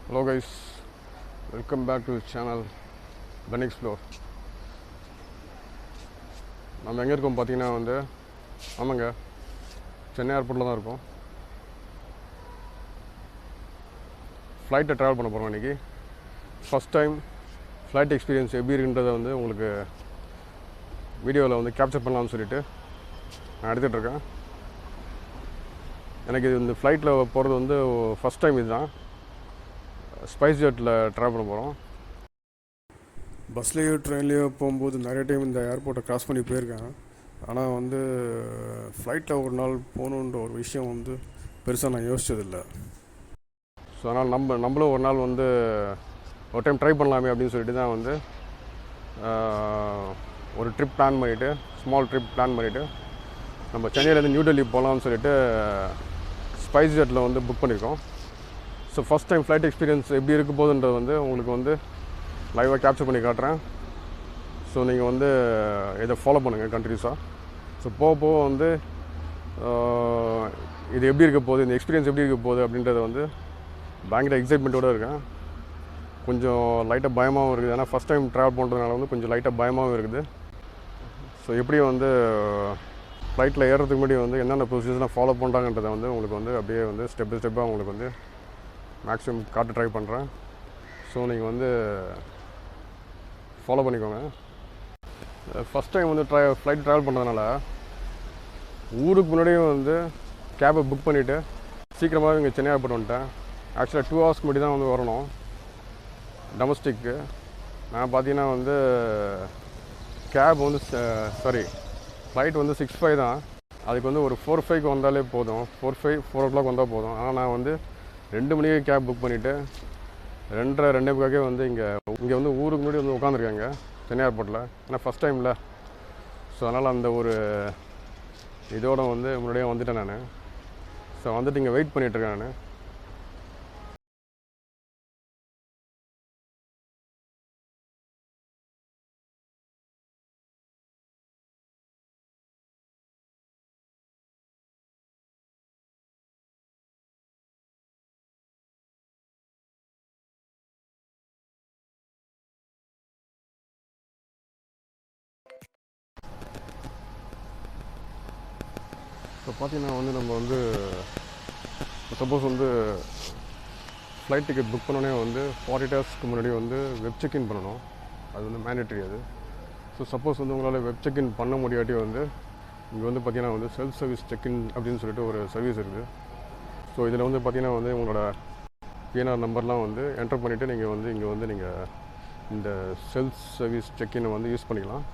Hello guys, welcome back to the channel Ben Explore. நம்ம எங்கே இருக்கோம் பார்த்தீங்கன்னா ஆமாங்க, சென்னை ஏர்போர்ட்டில் தான் இருக்கோம். ஃப்ளைட்டை ட்ராவல் பண்ண போகிறோம் இன்றைக்கி. ஃபஸ்ட் டைம் ஃப்ளைட் எக்ஸ்பீரியன்ஸ் எப்படி இருக்குன்றதை உங்களுக்கு வீடியோவில் கேப்சர் பண்ணலாம்னு சொல்லிட்டு நான் எடுத்துகிட்ருக்கேன். எனக்கு இந்த ஃப்ளைட்டில் போகிறது ஃபஸ்ட் டைம் இதுதான். ஸ்பைஸ் ஜெட்டில் ட்ராவல் பண்ண போகிறோம். பஸ்லேயோ ட்ரெயின்லேயோ போகும்போது நிறைய டைம் இந்த ஏர்போர்ட்டை க்ராஸ் பண்ணி போயிருக்கேன். ஆனால் ஃப்ளைட்டில் ஒரு நாள் போகணுன்ற ஒரு விஷயம் பெருசாக நான் யோசித்ததில்லை. ஸோ அதனால் நம்மளும் ஒரு நாள் ஒரு டைம் ட்ரை பண்ணலாமே அப்படின்னு சொல்லிட்டு தான் ஒரு ட்ரிப் பிளான் பண்ணிவிட்டு, ஸ்மால் ட்ரிப் பிளான் பண்ணிவிட்டு நம்ம சென்னையிலேருந்து நியூ டெல்லி போகலான்னு சொல்லிட்டு ஸ்பைஸ் ஜெட்டில் புக் பண்ணியிருக்கோம். So first time flight experience எப்படி இருக்க போகுதுன்றது உங்களுக்கு லைவாக கேப்சர் பண்ணி காட்டுறேன். ஸோ நீங்கள் இதை ஃபாலோ பண்ணுங்கள் கண்டினியூஸாக. ஸோ போக இது எப்படி இருக்க போகுது, இந்த எக்ஸ்பீரியன்ஸ் எப்படி இருக்க போகுது அப்படின்றது பயங்கர எக்ஸைட்மெண்ட்டோடு இருக்கேன். கொஞ்சம் லைட்டாக பயமாகவும் இருக்குது. ஏன்னா ஃபஸ்ட் டைம் ட்ராவல் பண்ணுறதுனால கொஞ்சம் லைட்டாக பயமாகவும் இருக்குது. ஸோ எப்படி ஃப்ளைட்டில் ஏறுறதுக்கு முன்னாடி என்னென்ன ப்ரொசீஜர்லாம் ஃபாலோ பண்ணுறாங்கன்றதை உங்களுக்கு அப்படியே ஸ்டெப் பை ஸ்டெப்பாக உங்களுக்கு மேக்ஸிமம் காட்ட ட்ரை பண்ணுறேன். ஸோ நீங்கள் ஃபாலோ பண்ணிக்கோங்க. ஃபஸ்ட் டைம் ஃப்ளைட் ட்ராவல் பண்ணுறதுனால ஊருக்கு முன்னாடியும் கேபை புக் பண்ணிவிட்டு சீக்கிரமாக இங்கே சென்னை ஏர்போர்ட் வந்துட்டேன். ஆக்சுவலாக 2 ஹவர்ஸ்க்கு முன்னாடி தான் வரணும் டொமஸ்டிக்கு. நான் பார்த்தீங்கன்னா கேப் ஃப்ளைட் 6:05 தான். அதுக்கு ஒரு 4:05 வந்தாலே போதும், 4 o'clock வந்தால் போதும். ஆனால் நான் 2 மணிக்கு கேப் புக் பண்ணிவிட்டு 2:30 இங்கே ஊருக்கு முன்னாடி உட்காந்துருக்காங்க சென்னை ஏர்போர்ட்டில். ஏன்னா ஃபஸ்ட் டைமில். ஸோ அதனால் அந்த ஒரு இதோட முன்னாடியே வந்துட்டேன் நான். ஸோ இங்கே வெயிட் பண்ணிகிட்ருக்கேன் நான். இப்போ பார்த்தீங்கன்னா நம்ம சப்போஸ் ஃப்ளைட் டிக்கெட் புக் பண்ணோன்னே 48 ஹவர்ஸ்க்கு முன்னாடி வெப் செக்இன் பண்ணணும். அது மேண்டேட்ரி அது. ஸோ சப்போஸ் உங்களால் வெப் செக்இன் பண்ண முடியாட்டி இங்கே பார்த்தீங்கன்னா செல்ஃப் சர்வீஸ் செக்இன் அப்படின்னு சொல்லிட்டு ஒரு சர்வீஸ் இருக்குது. ஸோ இதில் பார்த்தீங்கன்னா உங்களோட பிஎன்ஆர் நம்பர்லாம் என்டர் பண்ணிவிட்டு நீங்கள் இங்கே நீங்கள் இந்த செல்ஃப் சர்வீஸ் செக்இனை யூஸ் பண்ணிக்கலாம்.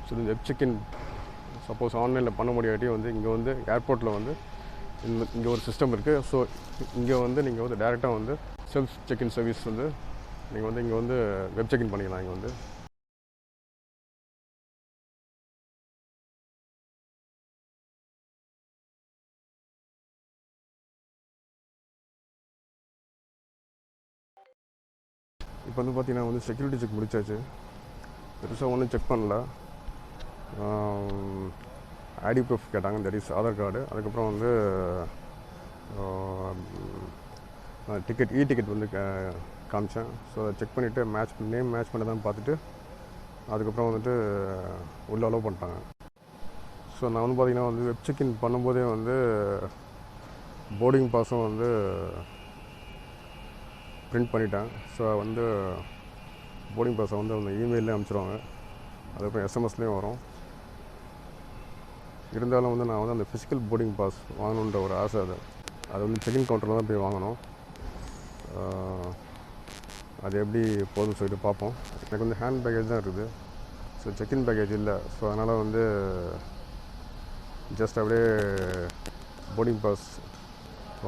ஸோ இந்த வெப் செக்இன் சப்போஸ் ஆன்லைனில் பண்ண முடியாட்டி இங்கே ஏர்போர்ட்டில் இங்கே ஒரு சிஸ்டம் இருக்குது. ஸோ இங்கே நீங்கள் டேரெக்டாக செல்ஃப் செக்இன் சர்வீஸ் நீங்கள் இங்கே வெப் செக்இன் பண்ணிக்கலாம். இங்கே இப்போ பார்த்தீங்கன்னா செக்யூரிட்டி செக் முடிச்சாச்சு. பெருசாக ஒன்றும் செக் பண்ணல. ஐடி ப்ரூஃப் கேட்டாங்க, தட் இஸ் ஆதார் கார்டு. அதுக்கப்புறம் டிக்கெட் டிக்கெட் காமிச்சேன். ஸோ அதை செக் பண்ணிவிட்டு நேம் மேட்ச் பண்ணதான் பார்த்துட்டு அதுக்கப்புறம் உள்ளே அலோவ் பண்ணிட்டாங்க. ஸோ நான் பார்த்தீங்கன்னா வெப் செக்இன் பண்ணும்போதே போர்டிங் பாஸும் பிரிண்ட் பண்ணிட்டேன். ஸோ போர்டிங் பாஸை அந்த இமெயிலே அனுப்பிச்சிடுவாங்க. அதுக்கப்புறம் எஸ்எம்எஸ்லேயும் வரும். இருந்தாலும் நான் அந்த ஃபிசிக்கல் போர்டிங் பாஸ் வாங்கணுன்ற ஒரு ஆசை. அது செக்இன் கவுண்டரில் தான் போய் வாங்கணும். அது எப்படி போதும்னு சொல்லிட்டு பார்ப்போம். எனக்கு ஹேண்ட் பேக்கேஜ் தான் இருக்குது. ஸோ செக்இன் பேக்கேஜ் இல்லை. ஸோ அதனால் ஜஸ்ட் அப்படியே போர்டிங் பாஸ்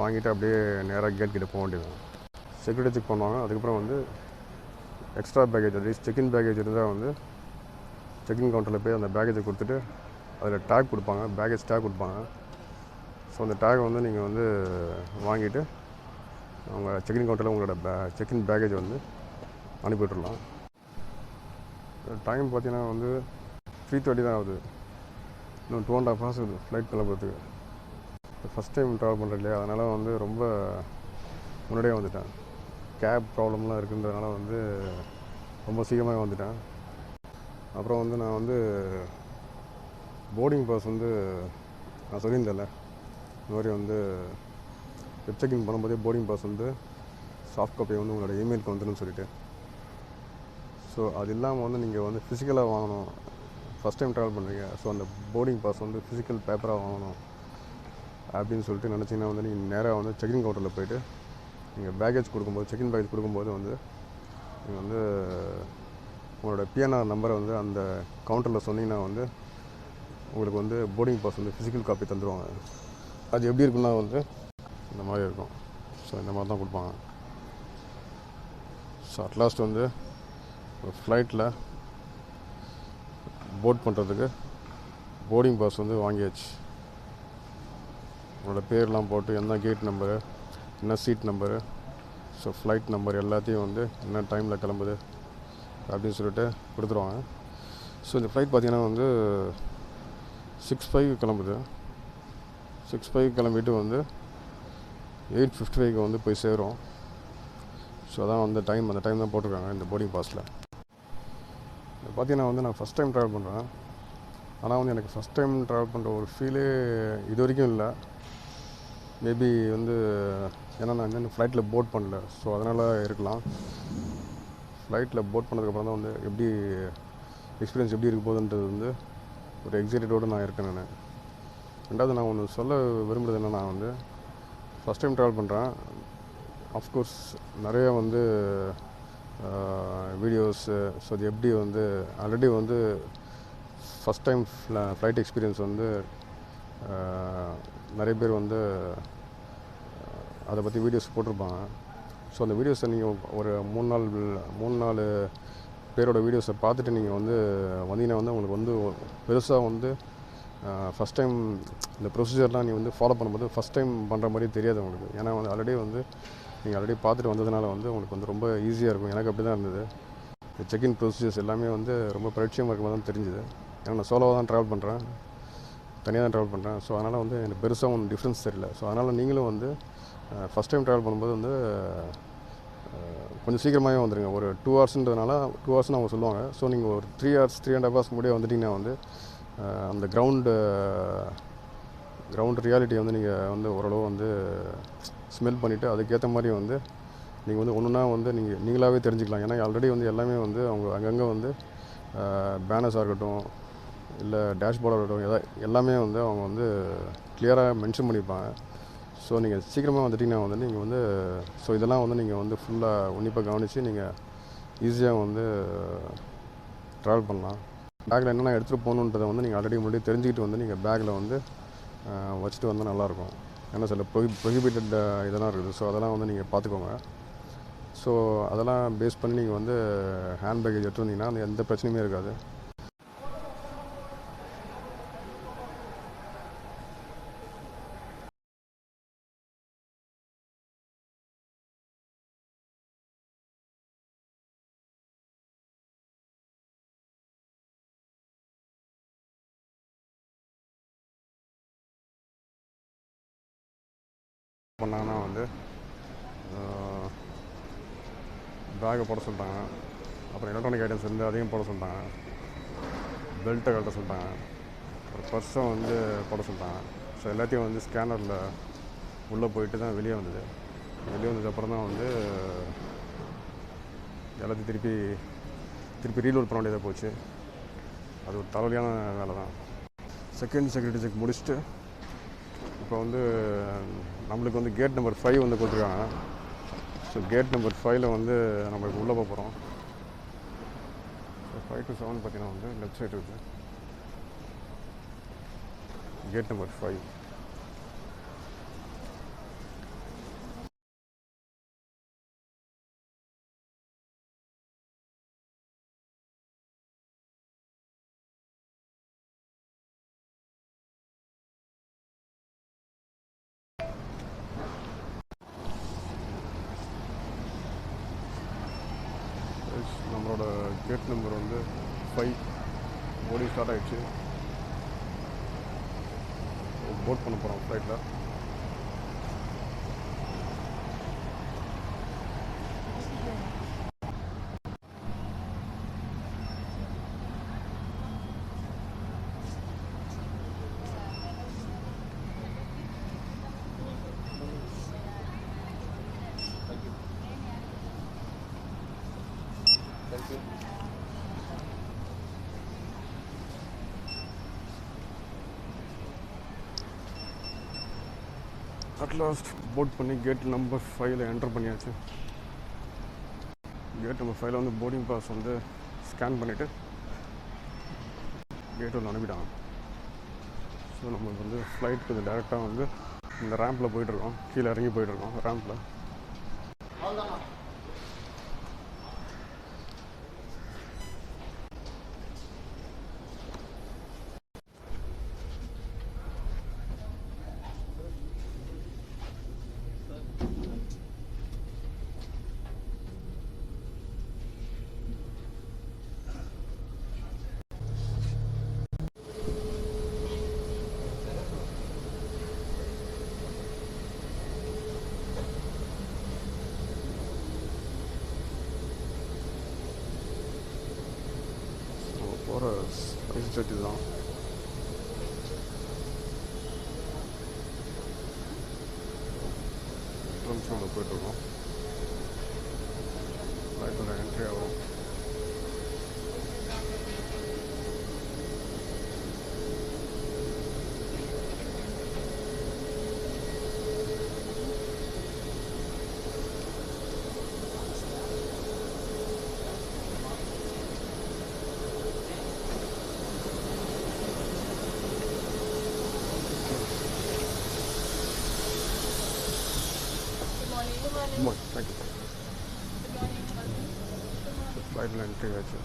வாங்கிட்டு அப்படியே நேராக கேட் கிட்டே போக வேண்டியது. செக்யூரிட்டி செக் பண்ணுவாங்க. அதுக்கப்புறம் extra package, at least check in package இருந்தால் செக்இன் கவுண்டரில் போய் அந்த பேக்கேஜை கொடுத்துட்டு அதில் டேக் கொடுப்பாங்க, பேக்கேஜ் டேக் கொடுப்பாங்க. ஸோ அந்த டேக் நீங்கள் வாங்கிட்டு அவங்க செக்இன் கவுண்டரில் உங்களோட செக்இன் பேக்கேஜ் அனுப்பி விட்டுடலாம். டைம் பார்த்தீங்கன்னா 3:30 தான் ஆகுது. இன்னும் 2.5 hours ஆகுது ஃப்ளைட் கிளம்புறதுக்கு. ஃபஸ்ட் டைம் ட்ராவல் பண்ணுறேன் இல்லையா, அதனால் ரொம்ப முன்னாடியே வந்துட்டேன். கேப் ப்ராப்ளம்லாம் இருக்குன்றதுனால வந்து ரொம்ப சீக்கிரமாக வந்துட்டேன். அப்புறம் வந்து நான் வந்து போர்டிங் பாஸ் வந்து நான் சொல்லியிருந்தேன்ல, இந்த மாதிரி வந்து வெப் செக்கிங் பண்ணும்போதே போர்டிங் பாஸ் வந்து சாஃப்ட் காப்பி வந்து உங்களோட இமெயிலுக்கு வந்துடும் சொல்லிட்டு. ஸோ அது இல்லாமல் வந்து நீங்கள் வந்து ஃபிசிக்கலாக வாங்கணும், ஃபஸ்ட் டைம் ட்ராவல் பண்ணுறீங்க, ஸோ அந்த போர்டிங் பாஸ் வந்து ஃபிசிக்கல் பேப்பராக வாங்கணும் அப்படின்னு சொல்லிட்டு நினச்சிங்கன்னா வந்து நீங்கள் நேராக வந்து செக்கிங் கவுண்டரில் போய்ட்டு நீங்கள் பேக்கேஜ் கொடுக்கும்போது, செக்கின் பேக்கேஜ் கொடுக்கும்போது வந்து நீங்கள் வந்து உங்களோட பிஎன்ஆர் நம்பரை வந்து அந்த கவுண்டரில் சொன்னீங்கன்னா வந்து உங்களுக்கு வந்து போர்டிங் பாஸ் வந்து ஃபிசிக்கல் காப்பி தந்துடுவாங்க. அது எப்படி இருக்குன்னா வந்து இந்த மாதிரி இருக்கும். ஸோ இந்த மாதிரி தான் கொடுப்பாங்க. ஸோ அட்லாஸ்ட் வந்து ஒரு ஃப்ளைட்டில் போர்ட் பண்ணுறதுக்கு போர்டிங் பாஸ் வந்து வாங்கியாச்சு. உங்களோட பேர்லாம் போட்டு என்ன கேட் நம்பரு, என்ன seat number, so flight number எல்லாத்தையும் வந்து என்ன டைமில் கிளம்புது அப்படின்னு சொல்லிட்டு கொடுத்துருவாங்க. ஸோ இந்த ஃப்ளைட் பார்த்திங்கன்னா வந்து 6:05 கிளம்புது. 6:05 கிளம்பிட்டு வந்து 8:55 வந்து போய் சேரும். ஸோ அதான் வந்து டைம், அந்த டைம் தான் போட்டிருக்காங்க இந்த போர்டிங் பாஸில். பார்த்தீங்கன்னா வந்து நான் ஃபஸ்ட் டைம் ட்ராவல் பண்ணுறேன். ஆனால் வந்து எனக்கு ஃபஸ்ட் டைம் ட்ராவல் பண்ணுற ஒரு ஃபீலே இது வரைக்கும் இல்லை. மேபி வந்து ஏன்னா நான் வந்து ஃப்ளைட்டில் போட் பண்ணல, ஸோ அதனால் இருக்கலாம். ஃப்ளைட்டில் போட் பண்ணதுக்கப்புறம் தான் வந்து எப்படி எக்ஸ்பீரியன்ஸ் எப்படி இருக்க போகுதுன்றது வந்து ஒரு எக்ஸைட்டடோடு நான் இருக்கேன். நான் ரெண்டாவது நான் ஒன்று சொல்ல விரும்புகிறது என்னென்னா வந்து ஃபஸ்ட் டைம் ட்ராவல் பண்ணுறேன். ஆஃப்கோர்ஸ் நிறைய வந்து வீடியோஸு, ஸோ அது எப்படி வந்து ஆல்ரெடி வந்து ஃபஸ்ட் டைம் ஃப்ளைட் எக்ஸ்பீரியன்ஸ் வந்து நிறைய பேர் வந்து அதை பற்றி வீடியோஸ் போட்டிருப்பாங்க. ஸோ அந்த வீடியோஸை நீங்கள் ஒரு 3-4 பேரோட வீடியோஸை பார்த்துட்டு நீங்கள் வந்து வந்தீங்கன்னா வந்து உங்களுக்கு வந்து பெருசாக வந்து ஃபஸ்ட் டைம் இந்த ப்ரொசீஜர்லாம் நீ வந்து ஃபாலோ பண்ணும்போது ஃபஸ்ட் டைம் பண்ணுற மாதிரி தெரியாது உங்களுக்கு. ஏன்னா வந்து நீங்கள் ஆல்ரெடி பார்த்துட்டு வந்ததுனால வந்து உங்களுக்கு வந்து ரொம்ப ஈஸியாக இருக்கும். எனக்கு அப்படி தான் இருந்தது. இந்த செக்இன் ப்ரொசீஜர்ஸ் எல்லாமே வந்து ரொம்ப பரிட்சயமாக இருக்கும்போது தான் தெரிஞ்சுது. ஏன்னா நான் சோலோவாக தான் ட்ராவல் பண்ணுறேன், தனியாக தான் ட்ராவல் பண்ணுறேன். ஸோ அதனால் வந்து எனக்கு பெருசாக ஒன்றும் டிஃப்ரென்ஸ் தெரியல. ஸோ அதனால் நீங்களும் வந்து ஃபஸ்ட் டைம் ட்ராவல் பண்ணும்போது வந்து கொஞ்சம் சீக்கிரமாகவே வந்துடுங்க. ஒரு 2 ஹவர்ஸ்ன்றதுனால 2 ஹவர்ஸ்னு அவங்க சொல்லுவாங்க. ஸோ நீங்கள் ஒரு 3 ஹவர்ஸ் 3.5 ஹவர்ஸ் முன்னாடியே வந்துட்டிங்கன்னா வந்து அந்த கிரவுண்ட் ரியாலிட்டி வந்து நீங்கள் வந்து ஓரளவு வந்து ஸ்மெல் பண்ணிவிட்டு அதுக்கேற்ற மாதிரி வந்து நீங்கள் வந்து ஒன்றுனா வந்து நீங்களாகவே தெரிஞ்சுக்கலாம். ஏன்னா ஆல்ரெடி வந்து எல்லாமே வந்து அவங்க அங்கங்கே வந்து பேனர்ஸாக இருக்கட்டும், இல்லை டேஷ்போர்டாக இருக்கட்டும், எல்லாமே வந்து அவங்க வந்து கிளியராக மென்ஷன் பண்ணியிருப்பாங்க. ஸோ நீங்கள் சீக்கிரமாக வந்துட்டிங்கன்னா வந்து நீங்கள் வந்து ஸோ இதெல்லாம் வந்து நீங்கள் வந்து ஃபுல்லாக உன்னிப்பாக கவனித்து நீங்கள் ஈஸியாக வந்து ட்ராவல் பண்ணலாம். பேக்கில் என்னென்ன எடுத்துகிட்டு போகணுன்றதை வந்து நீங்கள் ஆல்ரெடி முன்னாடி தெரிஞ்சுக்கிட்டு வந்து நீங்கள் பேக்கில் வந்து வச்சுட்டு வந்தால் நல்லாயிருக்கும். ஏன்னா சில ப்ரொஹிபிட்டட் இதெல்லாம் இருக்குது. ஸோ அதெல்லாம் வந்து நீங்கள் பார்த்துக்கோங்க. ஸோ அதெல்லாம் பேஸ் பண்ணி நீங்கள் வந்து ஹேண்ட் பேக்கேஜ் எடுத்து வந்தீங்கன்னா அந்த எந்த பிரச்சனையுமே இருக்காது. பண்ணாங்கன்னா வந்து பேக்கை போட சொல்லிட்டாங்க. அப்புறம் எலக்ட்ரானிக் ஐட்டம்ஸ் வந்து அதையும் போட சொல்லிட்டாங்க. பெல்ட்டை கட்ட சொல்லிட்டாங்க. ஒரு பர்ஸை வந்து போட சொல்லிட்டாங்க. ஸோ எல்லாத்தையும் வந்து ஸ்கேனரில் உள்ளே போயிட்டு தான் வெளியே வந்தது. வெளியே வந்ததுக்கப்புறம் தான் வந்து எல்லாத்தையும் திருப்பி ரீலோட் பண்ண வேண்டியதாக போச்சு. அது ஒரு தலைவலியான வேலை தான். செகண்ட் செக்யூரிட்டி செக் முடிச்சுட்டு இப்போ வந்து நம்மளுக்கு வந்து கேட் நம்பர் 5 வந்து கொடுத்துருக்காங்க. ஸோ கேட் நம்பர் 5ல் வந்து நம்மளுக்கு உள்ளே போகிறோம். ஸோ 5 to 7 பார்த்தீங்கன்னா வந்து லெஃப்ட் சைடு இருக்குது கேட் நம்பர் 5. நம்மளோட கேட் நம்பர் வந்து 5 போர்டிங் ஸ்டார்ட் ஆகிடுச்சு. போட் பண்ண போகிறோம் ஃப்ளைட்டில். அட்லாஸ்ட் போர்ட் பண்ணி கேட் நம்பர் 5ல் என்டர் பண்ணியாச்சு. கேட் நம்பர் 5ல் வந்து போர்டிங் பாஸ் வந்து ஸ்கேன் பண்ணிவிட்டு கேட் வந்து அனுப்பிட்டாங்க. ஸோ நம்ம வந்து ஃப்ளைட்டுக்கு வந்து டேரெக்டாக வந்து இந்த ரேம்பில் போயிட்டுருக்கோம். கீழே இறங்கி போயிட்டுருக்கோம் ரேம்பில். போகிற ஸ்பைஸ் ஜெட் இதுதான். நிமிஷம் போயிட்டுருக்கோம். ஃப்ளைட்டோட என்ட்ரி ஆகும். தேங்க்யூ. ஃப்ளைட்டில் என்ட்ரி ஆச்சு.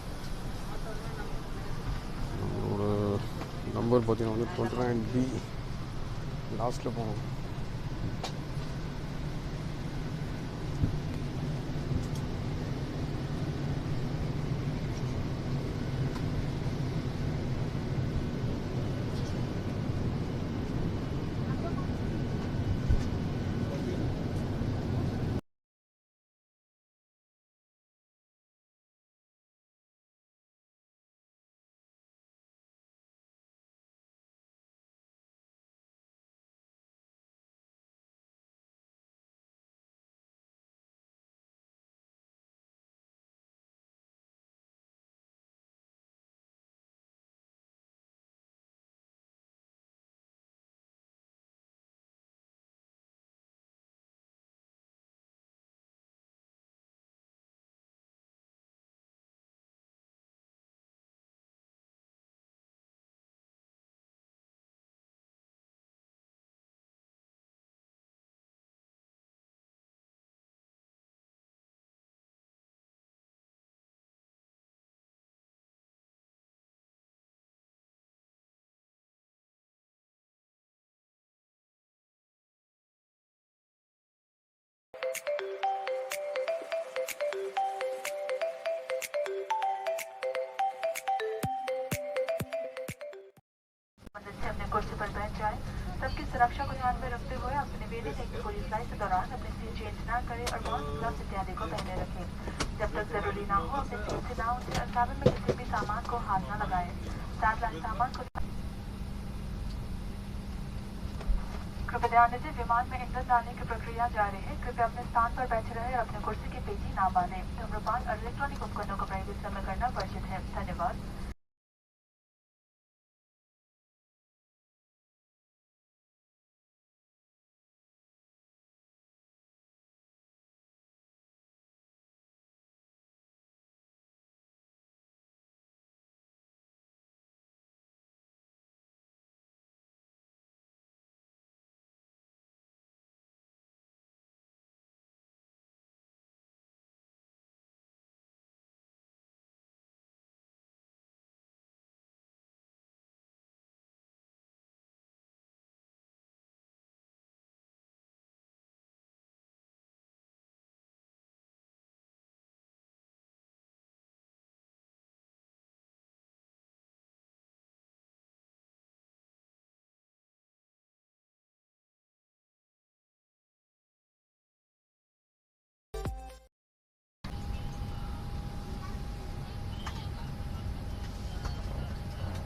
நம்மளோட நம்பர் பார்த்தீங்கன்னா வந்து 29B லாஸ்ட்டில் போகணும். अपने कुर्सी पर बैठ जाए। सबकी सुरक्षा को ध्यान में रखते हुए आपसे निवेदन है कि पूरी फ्लाइट के दौरान अपनी सीट चेंज न करें और मास्क, ग्लव्स इत्यादि को पहने रखें। जब तक जरूरी ना हो अपनी सीट से ना उठें और कैबिन में किसी भी सामान को हाथ न लगाएं। साथ लाए सामान को कृपया ध्यान दीजिए, विमान में ईंधन डालने की प्रक्रिया जारी है। कृपया अपने स्थान पर बैठे रहे और अपने कुर्सी की पेटी ना बांधें। धूम्रपान और इलेक्ट्रॉनिक उपकरणों का प्रयोग इस समय करना वर्जित है। धन्यवाद।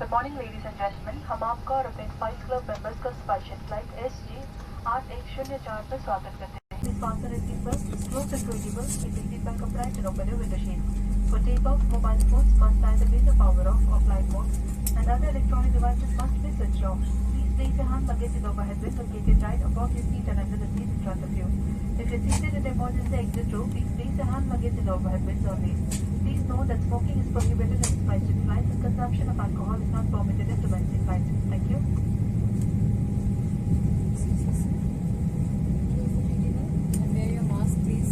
Good morning, ladies and gentlemen. हम आपका और अपने स्पाइस क्लब मेंबर्स का स्पेशल फ्लाइट SG 8104 पर स्वागत करते हैं. Please fasten your seatbelts, close the door, keeping seatbelt upright and open your window shades. For takeoff, mobile phones must either be the power off or flight mode, and other electronic devices must be switched off. Please place your hand luggage in the overhead bin located right above your seat and under the seat in front of you. If you're seated in the emergency exit row, please place your hand luggage in the overhead bins only. Please note that smoking is prohibited in SpiceJet flights and consumption of alcohol is not permitted in domestic flights. Thank you. And wear your mask, please.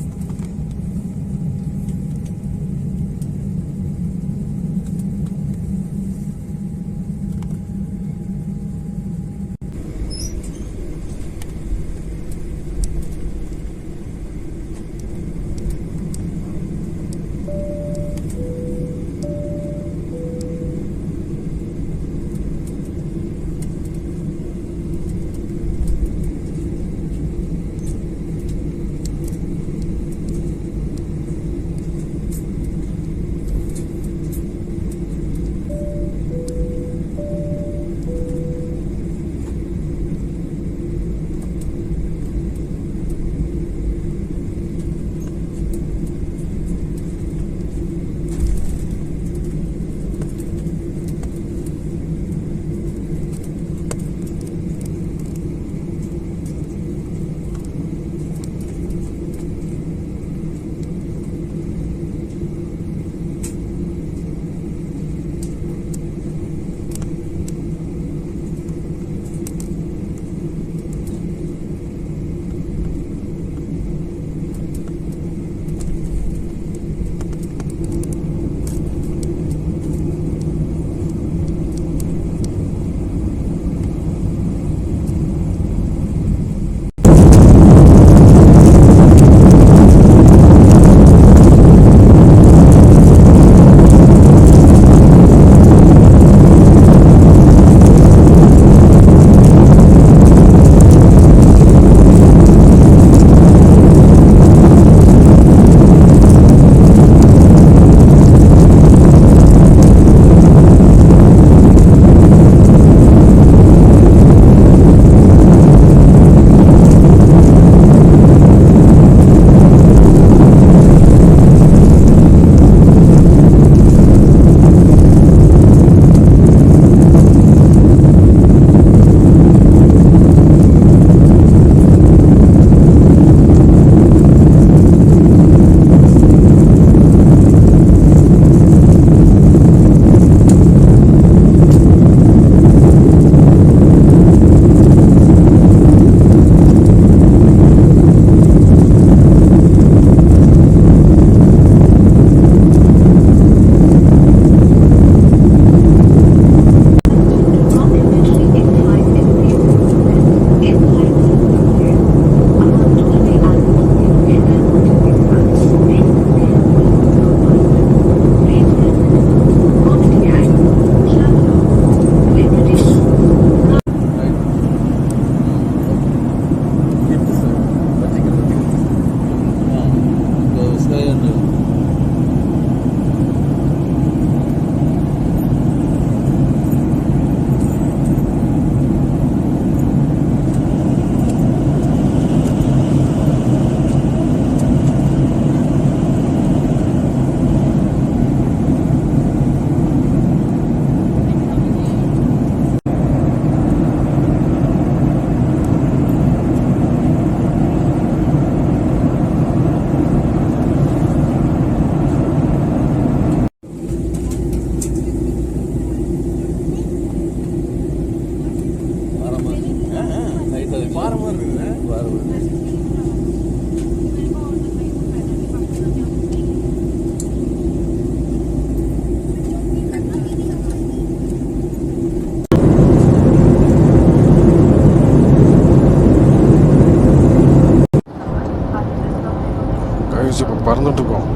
பறந்துட்டுருக்கோம்.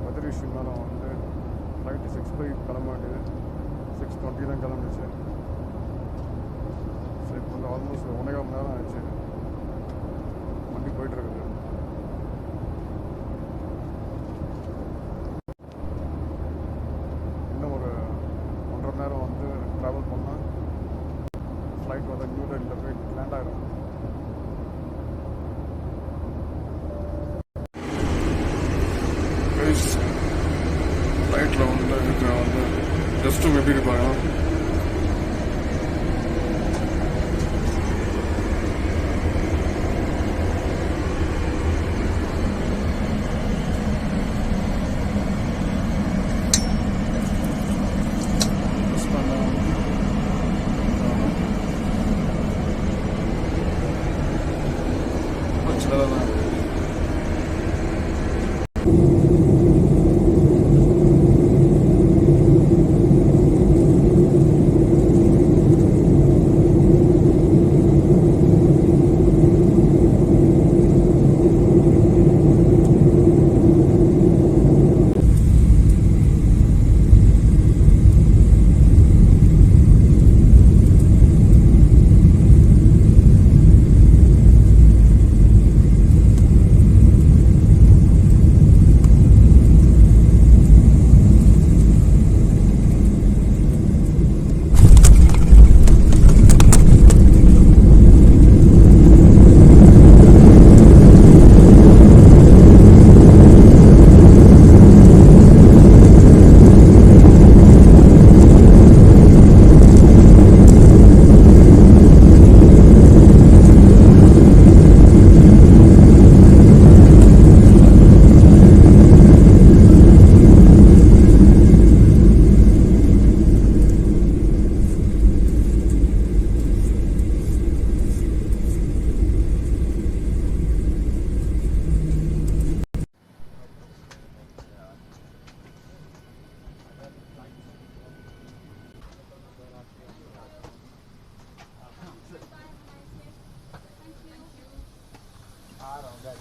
Madurai விமானம் வந்து flight 6:05 கிளம்ப வேண்டியது 6:20 தான் கிளம்பிச்சு. சரி, இப்போ வந்து almost 1.5 மணி நேரம் ஆயிடுச்சு. வண்டி போயிட்டுருக்குது. இன்னும் ஒரு 1.5 மணி நேரம் வந்து ட்ராவல் பண்ணால் ஃப்ளைட் வந்து நியூ டெல்லியில் போய் லேண்ட் ஆகிடும். ரெஸ்ட் ரூம் எப்படி இருப்பாங்க?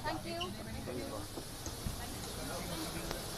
Thank you.